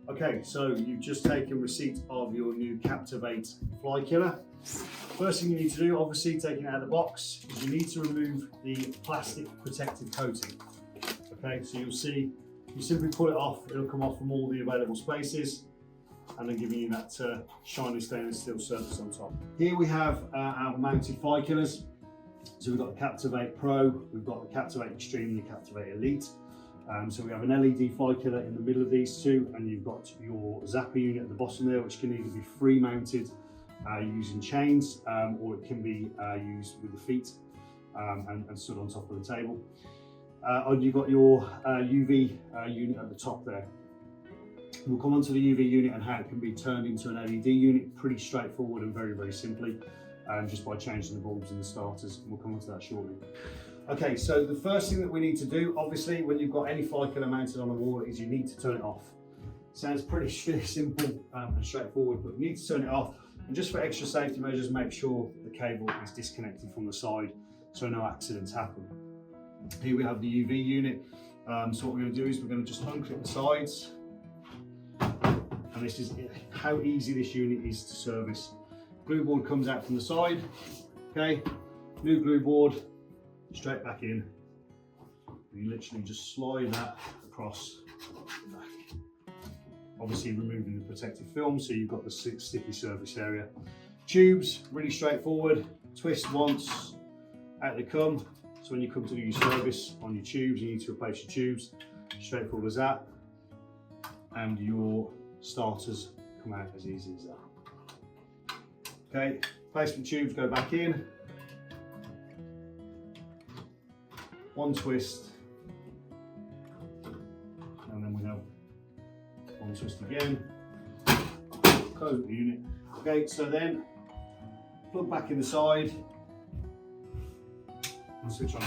Okay, so you've just taken receipt of your new CAPTIV8 fly killer. First thing you need to do, obviously taking it out of the box, is you need to remove the plastic protective coating. Okay, so you'll see, you simply pull it off, it'll come off from all the available spaces, and then giving you that shiny stainless steel surface on top. Here we have our mounted fly killers. So we've got the CAPTIV8 Pro, we've got the CAPTIV8 Extreme and the CAPTIV8 Elite. So we have an LED fly killer in the middle of these two, and you've got your zapper unit at the bottom there, which can either be free mounted using chains, or it can be used with the feet and stood on top of the table. And you've got your UV unit at the top there. We'll come on to the UV unit and how it can be turned into an LED unit, pretty straightforward and very, very simply, just by changing the bulbs and the starters, and we'll come on to that shortly. Okay, so the first thing that we need to do, obviously, when you've got any fly killer mounted on a wall, is you need to turn it off. Sounds pretty simple and straightforward, but you need to turn it off. And just for extra safety measures, make sure the cable is disconnected from the side so no accidents happen. Here we have the UV unit. So what we're going to do is we're going to just unclip the sides. And this is how easy this unit is to service. Glue board comes out from the side. Okay, new glue board straight back in. You literally just slide that across the back. Obviously removing the protective film, so you've got the sticky surface area. Tubes, really straightforward. Twist once, out they come. So when you come to do your service on your tubes, you need to replace your tubes. Straightforward as that. And your starters come out as easy as that. Okay, placement tubes go back in. One twist, and then we have one twist again. Close the unit. Okay, so then plug back in the side and switch on,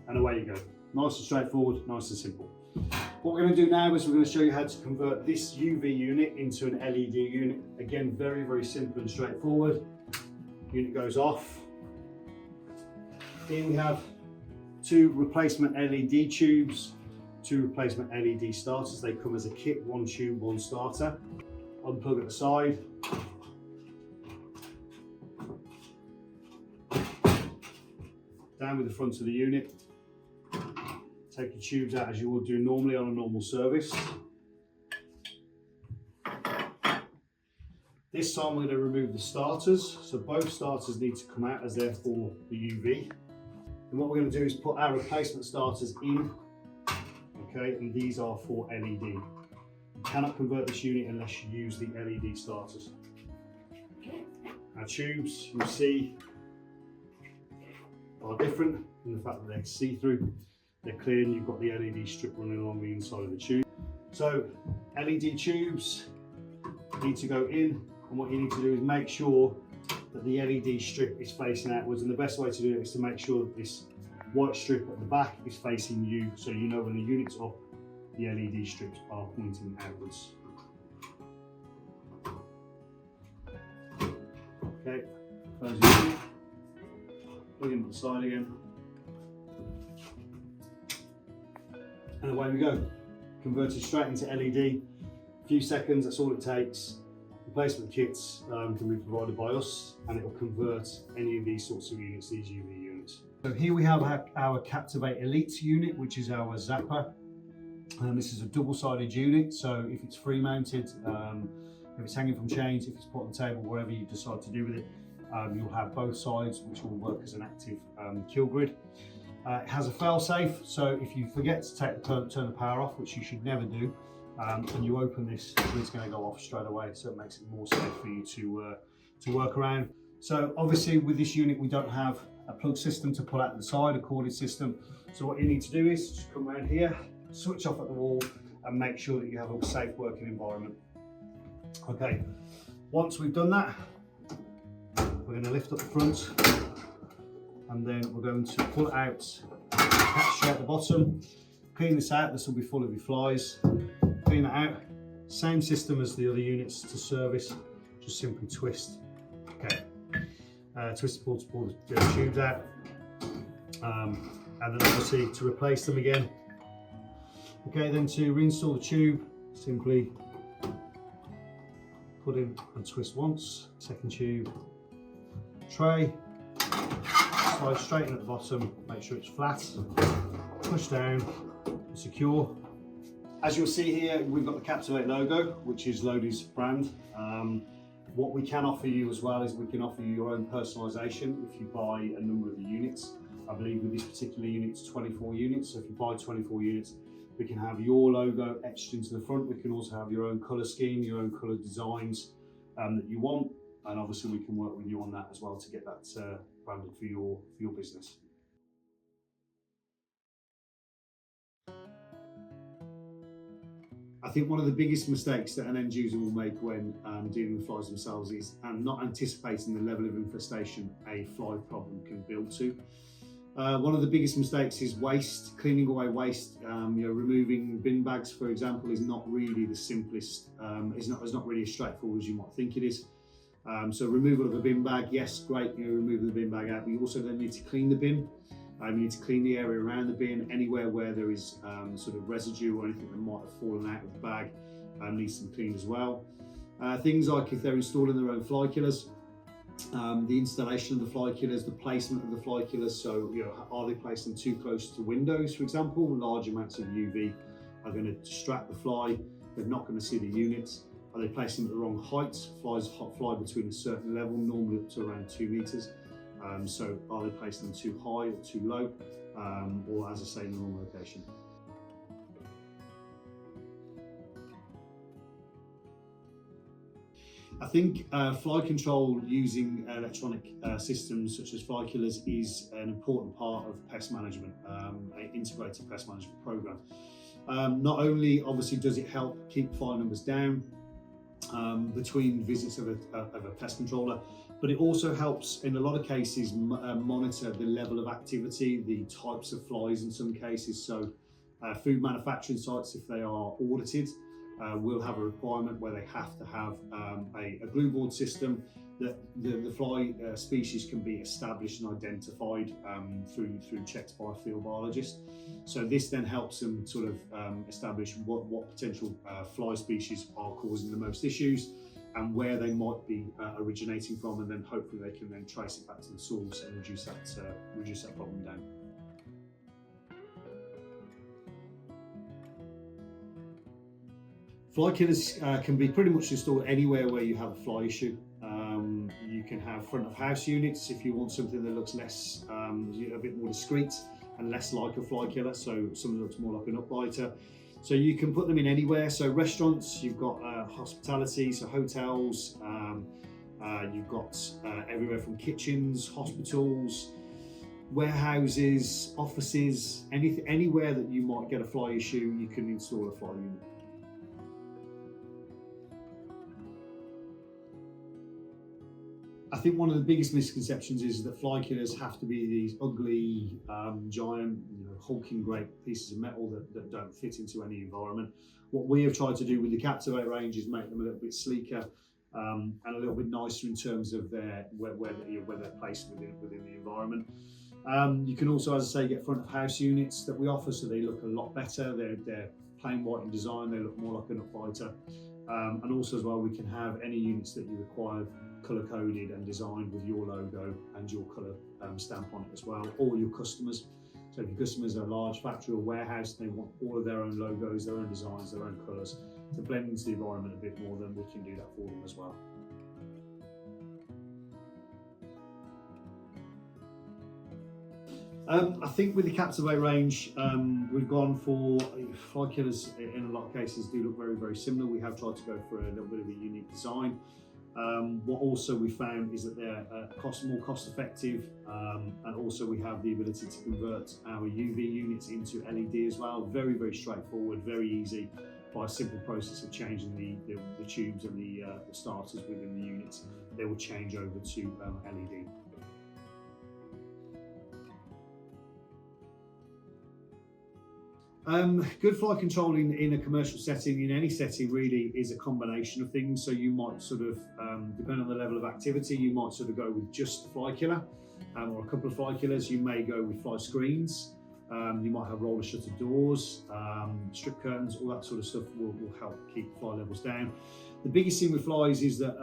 and away you go. Nice and straightforward, nice and simple. What we're going to do now is we're going to show you how to convert this UV unit into an LED unit. Again, very, very simple and straightforward. Unit goes off. Here we have two replacement LED tubes, two replacement LED starters. They come as a kit, one tube, one starter. Unplug at the side. Down with the front of the unit. Take your tubes out as you would do normally on a normal service. This time we're going to remove the starters. So both starters need to come out as they're for the UV. And what we're going to do is put our replacement starters in. Okay, and these are for LED. You cannot convert this unit unless you use the LED starters. Our tubes, you see, are different in the fact that they're see-through. They're clear, and you've got the LED strip running along the inside of the tube. So LED tubes need to go in, and what you need to do is make sure that the LED strip is facing outwards, and the best way to do it is to make sure that this white strip at the back is facing you, so you know when the unit's up, the LED strips are pointing outwards. Okay, close the unit, plug in to the side again. And away we go. Converted straight into LED. A few seconds, that's all it takes. Replacement kits can be provided by us, and it will convert any of these sorts of units, these UV units. So here we have our CAPTIV8 Elite unit, which is our zapper. This is a double-sided unit, so if it's free mounted, if it's hanging from chains, if it's put on the table, whatever you decide to do with it, you'll have both sides, which will work as an active kill grid. It has a fail-safe, so if you forget to turn the power off, which you should never do, and you open this, the grid's going to go off straight away, so it makes it more safe for you to work around. So obviously with this unit we don't have a plug system to pull out the side, a corded system. So what you need to do is just come around here, switch off at the wall, and make sure that you have a safe working environment. Okay, once we've done that, we're going to lift up the front, and then we're going to pull it out, catch straight at the bottom, clean this out. This will be full of your flies. Clean that out. Same system as the other units to service, just simply twist. Okay, twist the board to pull the tubes out, and then obviously to replace them again. Okay, then to reinstall the tube, simply put in and twist once. Second tube, tray, slide straight in at the bottom, make sure it's flat, push down, secure. As you'll see here, we've got the CAPTIV8 logo, which is Lodi's brand. What we can offer you as well is we can offer you your own personalisation if you buy a number of the units. I believe with this particular unit it's 24 units, so if you buy 24 units, we can have your logo etched into the front. We can also have your own colour scheme, your own colour designs that you want, and obviously we can work with you on that as well to get that branded for your business. I think one of the biggest mistakes that an end user will make when dealing with flies themselves is not anticipating the level of infestation a fly problem can build to. One of the biggest mistakes is waste, cleaning away waste. Removing bin bags, for example, is not really the simplest. It's not really as straightforward as you might think it is. So removal of a bin bag, yes, great. Remove the bin bag out. But you also then need to clean the bin. You need to clean the area around the bin. Anywhere where there is sort of residue or anything that might have fallen out of the bag needs to be cleaned as well. Things like if they're installing their own fly killers, the installation of the fly killers, the placement of the fly killers. So, are they placed them too close to windows, for example? Large amounts of UV are going to distract the fly. They're not going to see the units. Are they placing them at the wrong height? Flies fly between a certain level, normally up to around 2 meters. So are they placing them too high or too low, or as I say, in the wrong location? I think fly control using electronic systems such as fly killers is an important part of pest management, an integrated pest management program. Not only obviously does it help keep fly numbers down between visits of a pest controller, but it also helps in a lot of cases monitor the level of activity, the types of flies in some cases. So food manufacturing sites, if they are audited, will have a requirement where they have to have a glue board system that the fly species can be established and identified through checks by a field biologist. So this then helps them sort of establish what potential fly species are causing the most issues and where they might be originating from, and then hopefully they can then trace it back to the source and reduce that problem down. Fly killers can be pretty much installed anywhere where you have a fly issue. You can have front of house units if you want something that looks less, a bit more discreet and less like a fly killer, so something that looks more like an upbiter. So you can put them in anywhere. So restaurants, you've got hospitality, so hotels, you've got everywhere from kitchens, hospitals, warehouses, offices, anywhere that you might get a fly issue, you can install a fly unit. I think one of the biggest misconceptions is that fly killers have to be these ugly, giant, hulking great pieces of metal that don't fit into any environment. What we have tried to do with the CAPTIV8 range is make them a little bit sleeker and a little bit nicer in terms of where they're placed within the environment. You can also, as I say, get front of house units that we offer, so they look a lot better. They're plain white in design, they look more like an upbiter. And also as well, we can have any units that you require colour coded and designed with your logo and your colour stamp on it as well, or your customers. So if your customers are a large factory or warehouse, they want all of their own logos, their own designs, their own colours to blend into the environment a bit more, then we can do that for them as well. I think with the CAPTIV8 range, we've gone for fly killers. In a lot of cases, do look very, very similar. We have tried to go for a little bit of a unique design. What also we found is that they're more cost effective, and also we have the ability to convert our UV units into LED as well. Very, very straightforward, very easy by a simple process of changing the tubes and the starters within the units. They will change over to LED. Good fly control in a commercial setting, in any setting really, is a combination of things. So you might sort of, depending on the level of activity, you might sort of go with just the fly killer or a couple of fly killers. You may go with fly screens. You might have roller shutter doors, strip curtains, all that sort of stuff will help keep fly levels down. The biggest thing with flies is that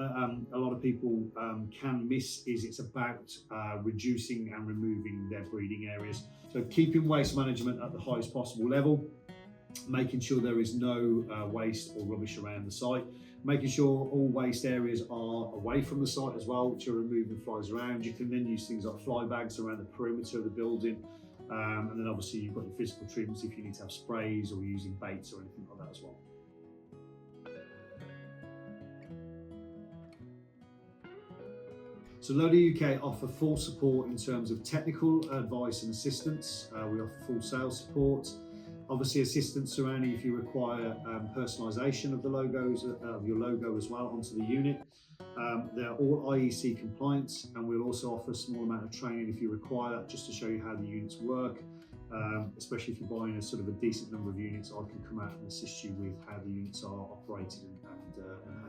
a lot of people can miss is it's about reducing and removing their breeding areas. So keeping waste management at the highest possible level, making sure there is no waste or rubbish around the site, making sure all waste areas are away from the site as well, which are removing flies around. You can then use things like fly bags around the perimeter of the building. And then obviously you've got your physical treatments if you need to have sprays or using baits or anything like that as well. So Loader UK offer full support in terms of technical advice and assistance. We offer full sales support. Obviously assistance surrounding if you require personalisation of the logos, of your logo as well onto the unit. They're all IEC compliant, and we'll also offer a small amount of training if you require that, just to show you how the units work. Especially if you're buying a sort of a decent number of units, I can come out and assist you with how the units are operated and